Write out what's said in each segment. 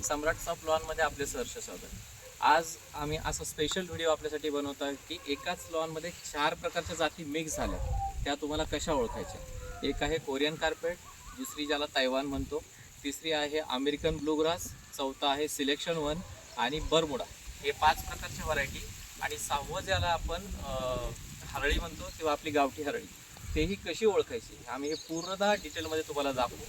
सम्राट soft लॉनमध्ये आपले सहर्ष स्वागत. आज आम्ही असा स्पेशल व्हिडिओ आपल्यासाठी बनवतो आहे की एकाच लॉनमध्ये 4 प्रकारच्या जाती मिक्स झाल्या, त्या तुम्हाला कशा ओळखायच्या. एक आहे कोरियन कार्पेट, दुसरी ज्याला तैवान म्हणतो, तिसरी आहे अमेरिकन ब्लूग्रास, चौथा आहे सिलेक्शन 1 आणि बरमुडा. हे 5 प्रकारच्या व्हरायटी. आणि 6वं ज्याला आपण हरळी म्हणतो किंवा आपली गावठी हरळी, तेही कशी ओळखायची आम्ही हे पूर्णतः डिटेलमध्ये तुम्हाला दाखवू.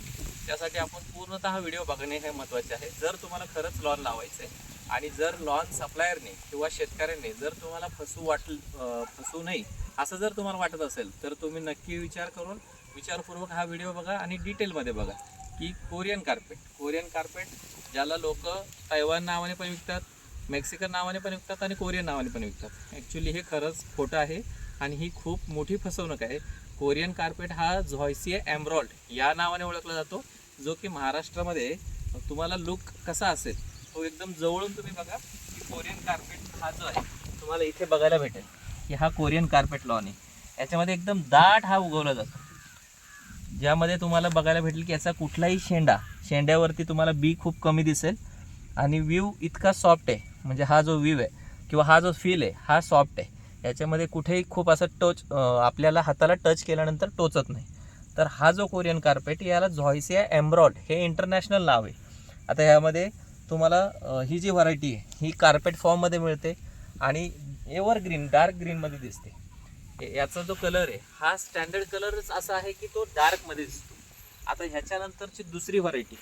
त्यासाठी आपण पूर्णतः व्हिडिओ बघणे हे महत्त्वाचे आहे. जर तुम्हाला खरंच लॉन लावायचं आहे आणि जर लॉन सप्लायरने किंवा शेतकऱ्यांनी जर तुम्हाला फसू नये असं जर तुम्हाला वाटत असेल तर तुम्ही नक्की विचारपूर्वक हा व्हिडिओ बघा आणि डिटेलमध्ये बघा की कोरियन कार्पेट ज्याला लोक तैवान नावाने पण विकतात, मेक्सिकन नावाने पण विकतात आणि कोरियन नावाने पण विकतात. ॲक्च्युली हे खरंच खोटं आहे आणि ही खूप मोठी फसवणूक आहे. कोरियन कार्पेट हा झॉयसिया एमरॉल्ड या नावाने ओळखला जातो, जो की महाराष्ट्रामध्ये तुम्हाला लुक कसा असेल तो एकदम जवळून तुम्ही बघा की कोरियन कार्पेट हा जो आहे तुम्हाला इथे बघायला भेटेल की हा कोरियन कार्पेट लॉन आहे. याच्यामध्ये एकदम दाट हा उगवला जातो, ज्यामध्ये तुम्हाला बघायला भेटेल की याचा कुठलाही शेंड्यावरती तुम्हाला बी खूप कमी दिसेल आणि व्ह्यू इतका सॉफ्ट आहे. म्हणजे हा जो व्ह्यू आहे किंवा हा जो फील आहे हा सॉफ्ट आहे. याच्यामध्ये कुठेही खूप असं आपल्याला हाताला टच केल्यानंतर टोचत नाही. तर हा जो कोरियन कार्पेट याला झॉयसिया एमरॉल्ड हे इंटरनॅशनल नाव आहे. आता ह्यामध्ये तुम्हाला ही जी व्हरायटी आहे ही कार्पेट फॉर्ममध्ये मिळते आणि एव्हरग्रीन डार्क ग्रीनमध्ये दिसते. याचा जो कलर आहे हा स्टँडर्ड कलरच असा आहे की तो डार्कमध्ये दिसतो. आता ह्याच्यानंतरची दुसरी व्हरायटी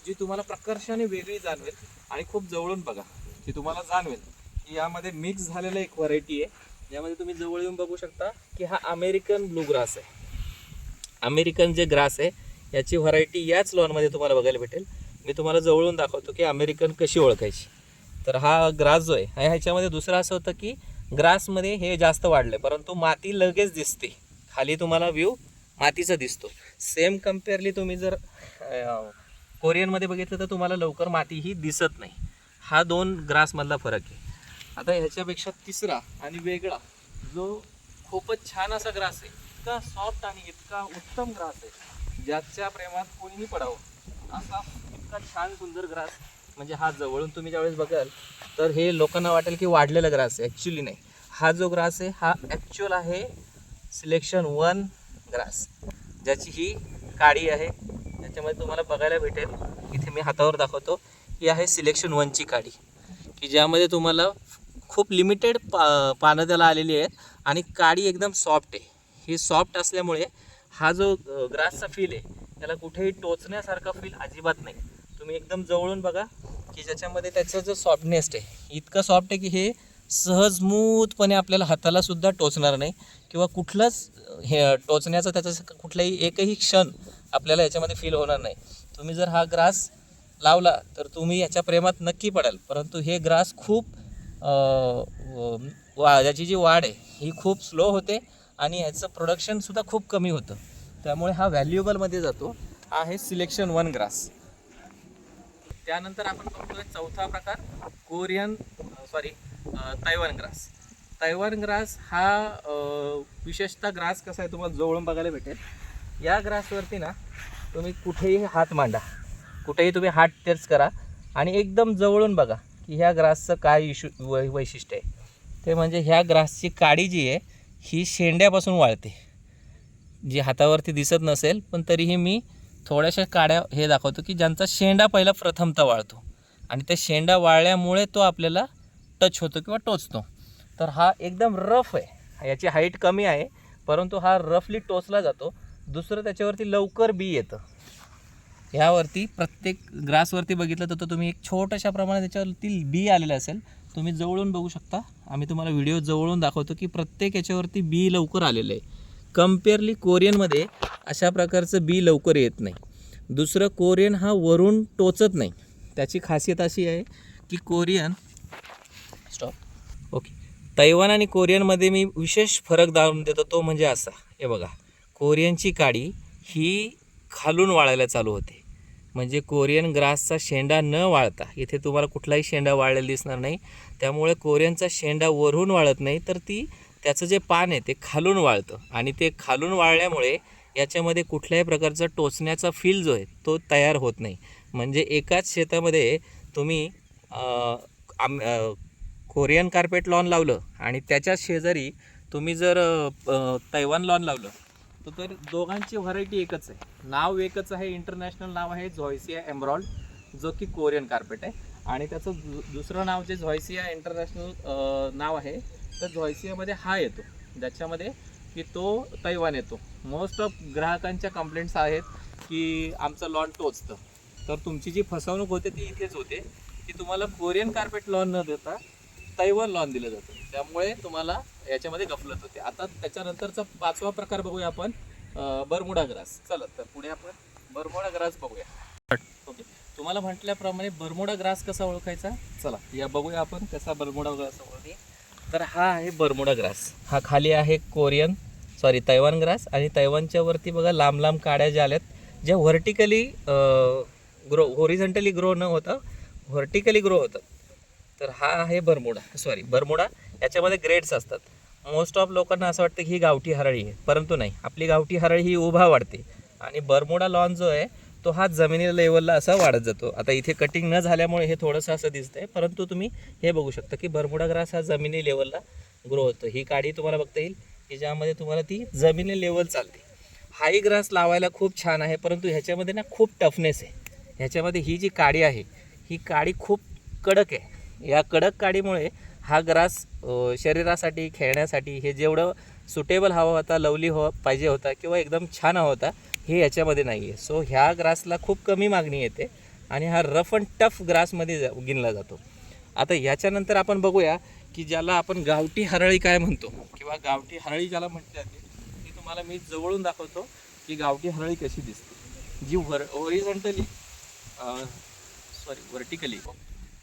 जी तुम्हाला प्रकर्षाने वेगळी जाणवेल आणि खूप जवळून बघा की तुम्हाला जाणवेल की यामध्ये मिक्स झालेलं एक व्हरायटी आहे. यामध्ये तुम्ही जवळ येऊन बघू शकता की हा अमेरिकन ब्लू ग्रास आहे. अमेरिकन जे ग्रास आहे याची व्हरायटी याच लॉनमध्ये तुम्हाला बघायला भेटेल. मी तुम्हाला जवळून दाखवतो की अमेरिकन कशी ओळखायची. तर हा ग्रास जो आहे ह्याच्यामध्ये दुसरं असं होतं की ग्रासमध्ये हे जास्त वाढलं, परंतु माती लगेच दिसते. खाली तुम्हाला व्ह्यू मातीचा दिसतो. सेम कम्पेअरली तुम्ही जर कोरियनमध्ये बघितलं तर तुम्हाला लवकर माती ही दिसत नाही. हा 2 ग्रासमधला फरक आहे. आता ह्याच्यापेक्षा तिसरा आणि वेगळा जो खूपच छान असा ग्रास आहे, इतका सॉफ्ट आणि इतका उत्तम ग्रास आहे, ज्याच्या प्रेमात कोणीही पडावं असा इतका छान सुंदर ग्रास. म्हणजे हा जवळून तुम्ही ज्यावेळेस बघाल तर हे लोकांना वाटेल की वाढलेला ग्रास आहे. ॲक्च्युली नाही, हा जो ग्रास आहे हा ॲक्च्युअल आहे सिलेक्शन 1 ग्रास, ज्याची ही काडी आहे. त्याच्यामध्ये तुम्हाला बघायला भेटेल, इथे मी हातावर दाखवतो, ही आहे सिलेक्शन 1ची काडी, की ज्यामध्ये तुम्हाला खूप लिमिटेड पानं त्याला आलेली आहेत आणि काडी एकदम सॉफ्ट आहे. ही सॉफ्ट असल्यामुळे हा जो ग्रासचा फील आहे त्याला कुठेही टोचण्यासारखा फील अजिबात नाही. तुम्ही एकदम जवळून बघा की ज्याच्यामध्ये त्याचा जो सॉफ्टनेस आहे इतकं सॉफ्ट आहे की हे सहज स्मूथपणे आपल्याला हाताला सुद्धा टोचणार नाही किंवा कुठलंच हे टोचण्याचा त्याचा कुठलाही एकही क्षण आपल्याला याच्यामध्ये फील होणार नाही. तुम्ही जर हा ग्रास लावला तर तुम्ही याच्या प्रेमात नक्की पडाल. परंतु हे ग्रास खूप याची जी वाढ आहे ही खूप स्लो होते आणि याचं प्रोडक्शनसुद्धा खूप कमी होतं. त्यामुळे हा व्हॅल्युएबलमध्ये जातो. हा आहे सिलेक्शन 1 ग्रास. त्यानंतर आपण बघतोय चौथा प्रकार तैवान ग्रास. तैवान ग्रास हा विशेषतः ग्रास कसा आहे तुम्हाला जवळून बघायला भेटेल. या ग्रासवरती ना तुम्ही कुठेही हात मांडा, कुठेही तुम्ही हात टच करा आणि एकदम जवळून बघा की ह्या ग्रासचं काय वैशिष्ट्य आहे. ते म्हणजे ह्या ग्रासची काडी जी आहे ही शेंड्यापासून वाळते, जी हातावरती दिसत नसेल, पण तरीही मी थोड्याशा काड्या हे दाखवतो की ज्यांचा शेंडा पहिला प्रथमतः वाळतो आणि त्या शेंडा वाळल्यामुळे तो आपल्याला टच होतो किंवा टोचतो. तर हा एकदम रफ आहे, याची हाईट कमी आहे परंतु हा रफली टोचला जातो. दुसरं त्याच्यावरती लवकर बी येतं. ह्यावरती प्रत्येक ग्रासवरती बघितलं तर तुम्ही एक छोट्याशा प्रमाणात त्याच्यावरती बी आलेलं असेल. तुम्ही जवळून बघू शकता, आम्ही तुम्हाला व्हिडिओ जवळून दाखवतो की प्रत्येक याच्यावरती बी लवकर आलेलं आहे. कम्पेअरली कोरियनमध्ये अशा प्रकारचं बी लवकर येत नाही. दुसरं, कोरियन हा वरून टोचत नाही. त्याची खासियत अशी आहे की तैवान आणि कोरियनमध्ये मी विशेष फरक दाखवून देतो. तो म्हणजे असा, हे बघा, कोरियनची काडी ही खालून वाळायला चालू होते. म्हणजे कोरियन ग्रासचा शेंडा न वाळता इथे तुम्हाला कुठलाही शेंडा वाळलेला दिसणार नाही. त्यामुळे कोरियनचा शेंडा वरून वाळत नाही, तर त्याचं जे पान आहे ते खालून वाळतं आणि ते खालून वाळल्यामुळे याच्यामध्ये कुठल्याही प्रकारचा टोचण्याचा फील जो आहे तो तयार होत नाही. म्हणजे एकाच शेतामध्ये तुम्ही कोरियन कार्पेट लॉन लावलं आणि त्याच्याच शेजारी तुम्ही जर तैवान लॉन लावलं तर दोघांची व्हरायटी एकच आहे, नाव एकच आहे, इंटरनॅशनल नाव आहे झॉयसिया एमरॉल्ड, जो की कोरियन कार्पेट आहे. आणि त्याचं दुसरं नाव जे झॉयसिया इंटरनॅशनल नाव आहे, तर झॉयसियामध्ये हा येतो, ज्याच्यामध्ये की तो तैवान येतो. मोस्ट ऑफ ग्राहकांच्या कंप्लेंट्स आहेत की आमचं लॉन टोचतं. तर तुमची जी फसवणूक होते ती इथेच होते की तुम्हाला कोरियन कार्पेट लॉन न देता तैवान लॉन दिलं जातं, त्यामुळे तुम्हाला याच्यामध्ये गफलत होते. आता त्याच्यानंतरचा 5वा प्रकार बघूया आपण, बरमुडा ग्रास. चला तर पुढे आपण बरमुडा ग्रास बघूया. ओके, तुम्हाला म्हटल्याप्रमाणे बरमुडा ग्रास कसा ओळखायचा, चला या बघूया आपण कसा बरमुडा ग्रास ओळखते. तर हा आहे बरमुडा ग्रास. हा खाली आहे तैवान ग्रास, आणि तैवानच्या वरती बघा लांब लांब काड्या ज्या आल्यात, ज्या व्हर्टिकली होरिझॉन्टली ग्रो न होता व्हर्टिकली ग्रो होतात. तर हा आहे बरमुडा. याच्यामध्ये ग्रेड्स असतात. मोस्ट ऑफ लोकांना असं वाटतं की ही गावठी हरळी आहे, परंतु नाही. आपली गावठी हरळी ही उभा वाढते, आणि बरमुडा लॉन जो आहे तो हा जमिनी लेवलला असा वाढत जातो. आता इथे कटिंग न झाल्यामुळे हे थोडंसं असं दिसतंय, परंतु तुम्ही हे बघू शकता की बरमुडा ग्रास हा जमिनी लेवलला ग्रो होतो. ही काडी तुम्हाला बघता येईल की ज्यामध्ये तुम्हाला ती जमिनी लेवल चालते. हाही ग्रास लावायला खूप छान आहे, परंतु ह्याच्यामध्ये ना खूप टफनेस आहे. ह्याच्यामध्ये ही जी काडी आहे ही काडी खूप कडक आहे. या कडक काडीमुळे हा ग्रास शरीरासाठी, खेळण्यासाठी हे जेवढं सुटेबल हवा होता, लवली पाहिजे होता, किंवा एकदम छान हवा होता, हे याच्यामध्ये नाही आहे. सो ह्या ग्रासला खूप कमी मागणी येते, आणि हा रफ अँड टफ ग्रासमध्ये गिनला जातो. आता याच्यानंतर आपण बघूया की ज्याला आपण गावठी हरळी काय म्हणतो, किंवा गावठी हरळी ज्याला म्हटली जाते, ती तुम्हाला मी जवळून दाखवतो की गावठी हरळी कशी दिसते. जी व्हर्टिकली.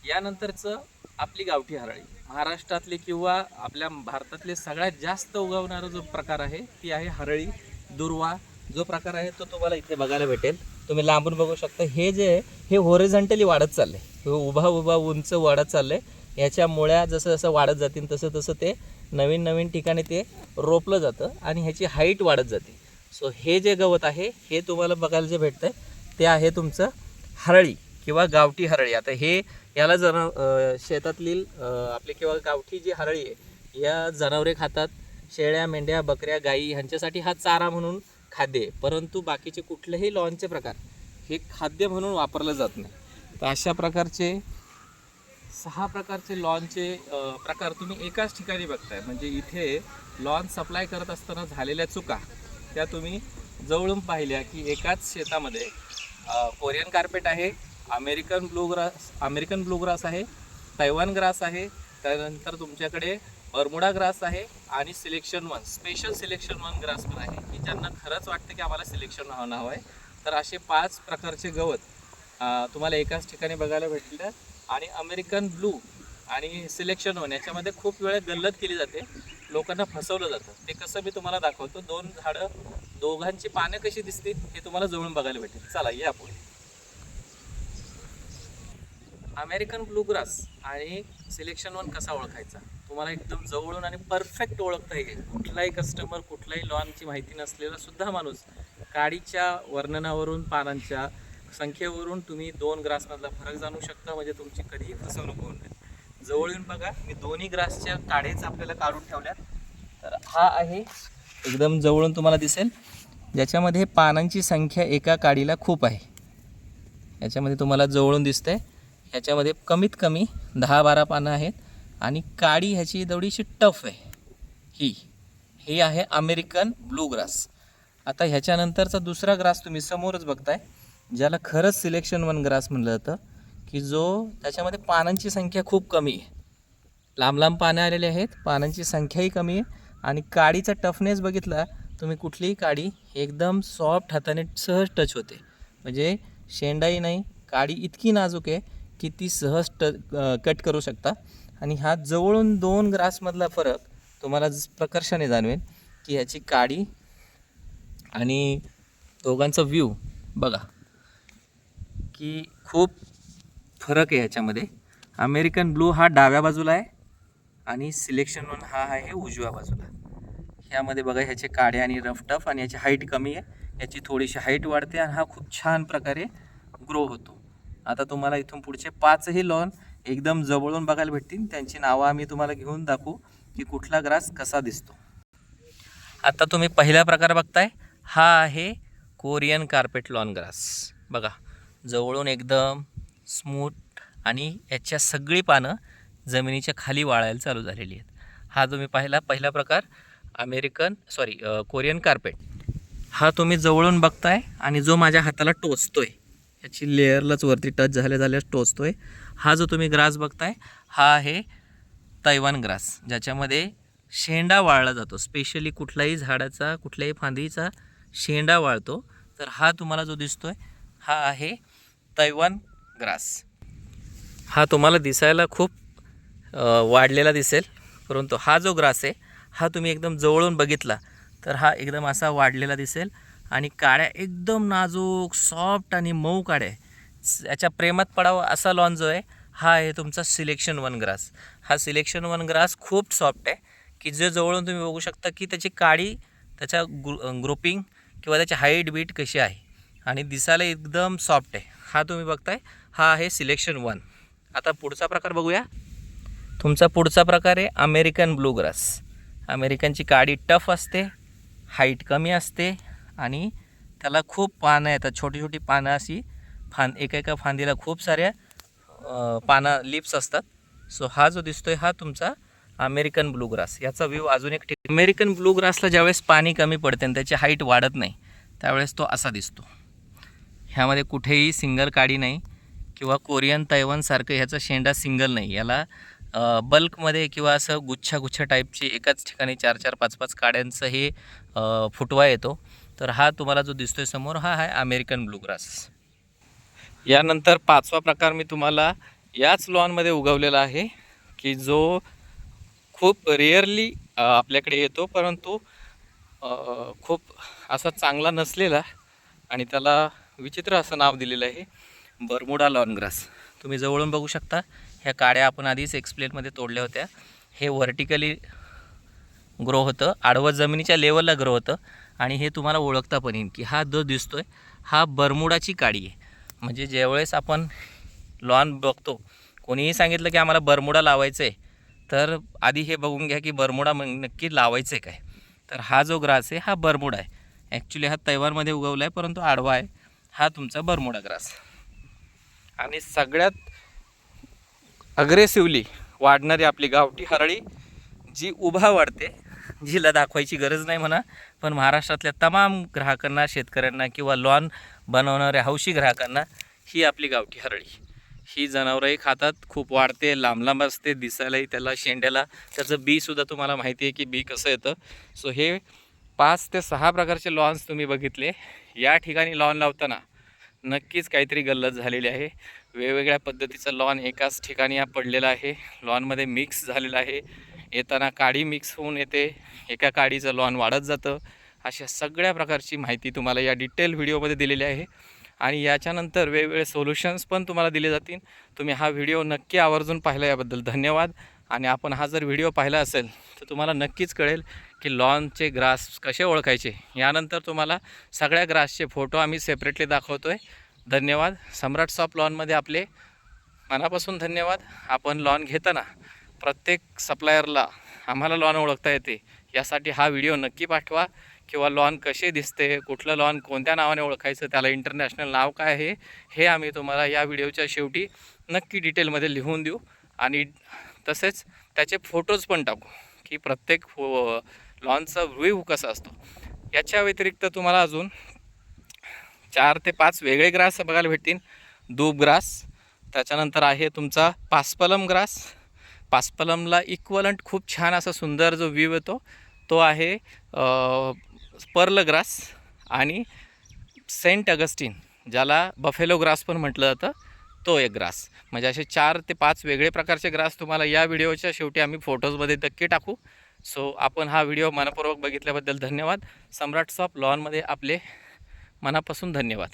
यानंतरचं आपली गावठी हरळी, महाराष्ट्रातली किंवा आपल्या भारतातले सगळ्यात जास्त उगवणारा जो प्रकार आहे ती आहे हरळी. दुर्वा जो प्रकार आहे तो तुम्हाला इथे बघायला भेटेल. तुम्ही लांबून बघू शकता. हे जे आहे हे होरिझॉन्टली वाढत चाललंय, हे उभा उंच वाढत चाललंय. याच्या मुळ्या जसं जसं वाढत जातील तसं तसं ते नवीन नवीन ठिकाणी ते रोपलं जातं, आणि ह्याची हाईट वाढत जाते. सो हे जे गवत आहे हे तुम्हाला बघायला जे भेटतंय ते आहे तुमचं हरळी किंवा गावठी हरळी. आता हे याला शेतातली आपली किंवा गावठी जी हरळी आहे या जनावरे खातात. शेळ्या, मेंढ्या, बकऱ्या, गाई ह्यांच्यासाठी हा चारा म्हणून खाद्य आहे, परंतु बाकीचे कुठलेही लॉनचे प्रकार हे खाद्य म्हणून वापरलं जात नाही. तर अशा प्रकारचे 6 प्रकारचे लॉनचे प्रकार तुम्ही एकाच ठिकाणी बघताय. म्हणजे इथे लॉन सप्लाय करत असताना झालेल्या चुका त्या तुम्ही जवळून पाहिल्या की एकाच शेतामध्ये कोरियन कार्पेट आहे, अमेरिकन ब्लू ग्रास आहे, तैवान ग्रास आहे, त्यानंतर तुमच्याकडे बरमुडा ग्रास आहे, आणि स्पेशल सिलेक्शन 1 ग्रास पण आहे, की ज्यांना खरंच वाटतं की आम्हाला सिलेक्शन हवं आहे. तर असे 5 प्रकारचे गवत तुम्हाला एकाच ठिकाणी बघायला भेटलं. आणि अमेरिकन ब्लू आणि सिलेक्शन 1 याच्यामध्ये खूप वेळा गल्लत केली जाते, लोकांना फसवलं जातं. ते कसं मी तुम्हाला दाखवतो. 2 झाडं, दोघांची पानं कशी दिसतील हे तुम्हाला जवळून बघायला भेटेल. चला या पुढे. अमेरिकन ब्लूग्रास आणि सिलेक्शन 1 कसा ओळखायचा, तुम्हाला एकदम जवळून आणि परफेक्ट ओळखता येईल. कुठलाही कस्टमर, कुठलाही लॉनची माहिती नसलेला सुद्धा माणूस काडीच्या वर्णनावरून, पानांच्या संख्येवरून तुम्ही 2 ग्रासमधला फरक जाणू शकता. म्हणजे तुमची कधीही फसवणूक होऊ नये. जवळून बघा, मी दोन्ही ग्रासच्या काडेच आपल्याला काढून ठेवल्यात. तर हा आहे एकदम जवळून तुम्हाला दिसेल, ज्याच्यामध्ये पानांची संख्या एका काडीला खूप आहे. याच्यामध्ये तुम्हाला जवळून दिसतंय, ह्याच्यामध्ये कमीत कमी 10-12 पानं आहेत, आणि काडी ह्याची थोडीशी टफ आहे. ही आहे अमेरिकन ब्लू ग्रास. आता ह्याच्यानंतरचा दुसरा ग्रास तुम्ही समोरच बघताय, ज्याला खरंच सिलेक्शन 1 ग्रास म्हणलं जातं, की जो त्याच्यामध्ये पानांची संख्या खूप कमी आहे. लांब लांब पानं आलेले आहेत, पानांची संख्याही कमी आहे, आणि काडीचा टफनेस बघितला तुम्ही, कुठलीही काडी एकदम सॉफ्ट हाताने सहज टच होते. म्हणजे शेंडाई नाही, काडी इतकी नाजूक आहे की ती सहज कट करू शकता. आणि हा जवळून 2 ग्रासमधला फरक तुम्हाला प्रकर्षाने जाणवेल की ह्याची काडी आणि दोघांचा व्ह्यू बघा की खूप फरक आहे ह्याच्यामध्ये. अमेरिकन ब्लू हा डाव्या बाजूला आहे, आणि सिलेक्शन 1 हा आहे उजव्या बाजूला. ह्यामध्ये बघा ह्याचे काडे आणि रफ टफ, आणि याची हाईट कमी आहे, याची थोडीशी हाईट वाढते, आणि हा खूप छान प्रकारे ग्रो होतो. आता तुम्हाला इथून पुढचे 5ही लॉन एकदम जवळून बघायला भेटतील. त्यांची नावं आम्ही तुम्हाला घेऊन दाखवू की कुठला ग्रास कसा दिसतो. आता तुम्ही पहिला प्रकार बघताय, हा आहे कोरियन कार्पेट लॉन ग्रास. बघा जवळून एकदम स्मूथ आणि याच्या सगळी पानं जमिनीच्या खाली वाळायला चालू झालेली आहेत. हा तुम्ही पहिला प्रकार कोरियन कार्पेट. हा तुम्ही जवळून बघताय आणि जो माझ्या हाताला टोचतोय, याची लेअरलाच वरती टच झाल्यास टोचतोय, हा जो तुम्ही ग्रास बघताय हा आहे तैवान ग्रास, ज्याच्यामध्ये शेंडा वाळला जातो. स्पेशली कुठल्याही झाडाचा कुठल्याही फांदीचा शेंडा वाळतो. तर हा तुम्हाला जो दिसतोय हा आहे तैवान ग्रास. हा तुम्हाला दिसायला खूप वाढलेला दिसेल, परंतु हा जो ग्रास आहे हा तुम्ही एकदम जवळून बघितला तर हा एकदम असा वाढलेला दिसेल आणि काड्या एकदम नाजूक सॉफ्ट आणि मऊ काड्या. याच्या प्रेमात पडावा असा लॉन जो आहे हा आहे तुमचा सिलेक्शन 1 ग्रास. हा सिलेक्शन 1 ग्रास खूप सॉफ्ट आहे की जे जवळून तुम्ही बघू शकता की त्याची काडी, त्याच्या ग्रुपिंग किंवा त्याची हाईट बीट कशी आहे आणि दिसायला एकदम सॉफ्ट आहे. हा तुम्ही बघताय हा आहे सिलेक्शन 1. आता पुढचा प्रकार बघूया. तुमचा पुढचा प्रकार आहे अमेरिकन ब्लू ग्रास. अमेरिकनची काडी टफ असते, हाईट कमी असते आणि त्याला खूप पानं येतात, छोटी छोटी पानं अशी एका फांदीला खूप साऱ्या पानं लिप्स असतात. सो हा जो दिसतोय हा तुमचा अमेरिकन ब्लू ग्रास. याचा व्ह्यू अजून एक अमेरिकन ब्लू ग्रासला ज्यावेळेस पाणी कमी पडते आणि त्याची हाईट वाढत नाही त्यावेळेस तो असा दिसतो. ह्यामध्ये कुठेही सिंगल काडी नाही किंवा कोरियन तैवानसारखं ह्याचा शेंडा सिंगल नाही. याला बल्कमध्ये किंवा असं गुच्छा टाईपची एकाच ठिकाणी 4-4, 5-5 काड्यांचं हे फुटवा येतो. तर हा तुम्हाला जो दिसतोय समोर हा आहे अमेरिकन ब्लू ग्रास. यानंतर 5वा प्रकार मी तुम्हाला याच लॉनमध्ये उगवलेला आहे की जो खूप रेअरली आपल्याकडे येतो, परंतु खूप असा चांगला नसलेला आणि त्याला विचित्र असं नाव दिलेलं आहे बर्मुडा लॉन ग्रास. तुम्ही जवळून बघू शकता, ह्या काड्या आपण आधीच एक्सप्लेनमध्ये तोडल्या होत्या. हे व्हर्टिकली ग्रो होतं, आडवं जमिनीच्या लेवलला ग्रो होतं आणि हे तुम्हाला ओळखता पण येईल की हा जो दिसतोय हा बर्मुडाची काडी आहे. म्हणजे ज्यावेळेस आपण लॉन बघतो, कोणीही सांगितलं की आम्हाला बर्मुडा लावायचं आहे, तर आधी हे बघून घ्या की बर्मुडा नक्की लावायचं आहे काय. तर हा जो ग्रास आहे हा बर्मुडा आहे. ॲक्च्युली हा तैवानमध्ये उगवला आहे, परंतु आडवा आहे. हा तुमचा बर्मुडा ग्रास. आणि सगळ्यात अग्रेसिव्हली वाढणारी आपली गावठी हरळी, जी उभा वाढते, जिला दाखवायची गरज नाही म्हणा, पण महाराष्ट्रातल्या तमाम ग्राहकांना, शेतकऱ्यांना किंवा लॉन बनवणाऱ्या हौशी ग्राहकांना ही आपली गावठी हरळी. ही जनावरंही खातात, खूप वाढते, लांब असते, दिसायलाही त्याला शेंड्याला त्याचं बीसुद्धा तुम्हाला माहिती आहे की बी कसं येतं. सो हे 5 ते 6 प्रकारचे लॉन्स तुम्ही बघितले. या ठिकाणी लॉन लावताना नक्कीच काहीतरी गल्लत झालेली आहे. वेगवेगळ्या पद्धतीचा लॉन एकाच ठिकाणी पडलेला आहे, लॉनमध्ये मिक्स झालेला आहे. येताना काडी मिक्स होऊन येते, एका काडीचं लॉन वाढत जातं. अशा सगळ्या प्रकारची माहिती तुम्हाला या डिटेल व्हिडिओमध्ये दिलेली आहे आणि याच्यानंतर वेगवेगळे सोल्युशन्स पण तुम्हाला दिले जातील. तुम्ही हा व्हिडिओ नक्की आवर्जून पाहिला याबद्दल धन्यवाद. आणि आपण हा जर व्हिडिओ पाहिला असेल तर तुम्हाला नक्कीच कळेल की लॉनचे ग्रास कसे ओळखायचे. यानंतर तुम्हाला सगळ्या ग्रासचे फोटो आम्ही सेपरेटली दाखवतो आहे. धन्यवाद. सम्राट शॉप लॉनमध्ये आपले मनापासून धन्यवाद. आपण लॉन घेताना प्रत्येक सप्लायरला आम्हाला लॉन ओळखता येते यासाठी हा व्हिडिओ नक्की पाठवा. किंवा लॉन कसे दिसते, कुठलं लॉन कोणत्या नावाने ओळखायचं, त्याला इंटरनॅशनल नाव काय आहे, हे आम्ही तुम्हाला या व्हिडिओच्या शेवटी नक्की डिटेलमध्ये लिहून देऊ आणि तसेच त्याचे फोटोज पण टाकू की प्रत्येक लॉनचा व्ह्यू कसा असतो. याच्या व्यतिरिक्त तुम्हाला अजून 4 ते 5 वेगळे ग्रास बघायला भेटतील. दूब ग्रास, त्याच्यानंतर आहे तुमचा पास्पलम ग्रास. पास्पलमला इक्वलंट खूप छान असा सुंदर जो व्ह्यू येतो तो आहे पर्ल ग्रास आणि सेंट अगस्टिन, ज्याला बफेलो ग्रास पण म्हटलं जातं, तो एक ग्रास. म्हणजे असे 4 ते 5 वेगळे प्रकारचे ग्रास तुम्हाला या व्हिडिओच्या शेवटी आम्ही फोटोजमध्ये नक्की टाकू. सो आपण हा व्हिडिओ मनपूर्वक बघितल्याबद्दल धन्यवाद. सम्राट शॉप लॉनमध्ये आपले मनापासून धन्यवाद.